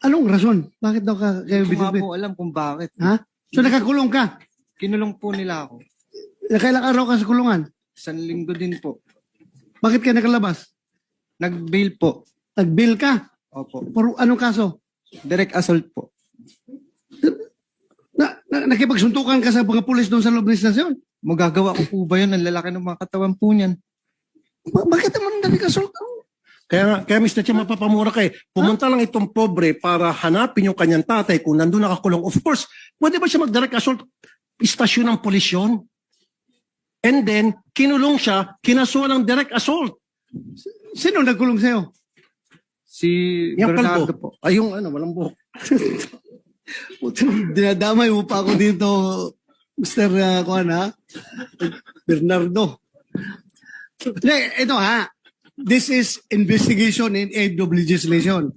Anong rason? Bakit daw kayo Hindi ko nga binibit? po alam kung bakit. Ha? So nakakulong ka? Kinulong po nila ako. Nakailang araw ka sa kulungan? 1 linggo din po. Bakit ka nakalabas? Nag-bail po. Nag-bail ka? Opo. Por anong kaso? Direct assault po. Nakipagsuntukan ka sa mga pulis doon sa loob ng istasyon? Magagawa ko po ba yun? Ang lalaki ng mga katawan po niyan. Bakit naman nakikasult? Kaya Mr. Chair, mapapamura kay pumunta lang itong pobre para hanapin yung kanyang tatay kung nandun nakakulong. Of course, pwede ba siya mag-direct assault? Istasyon ng pulis yun. And then, kinulong siya, kinasuhan ng direct assault. Sino nagkulong sa'yo? Si Yung Bernardo kalbo. po. Ay, yung walang buhok. Dinadamay mo pa ako dito, Mr. Kuan, ha? Bernardo. Ito ha, this is investigation in aid of legislation.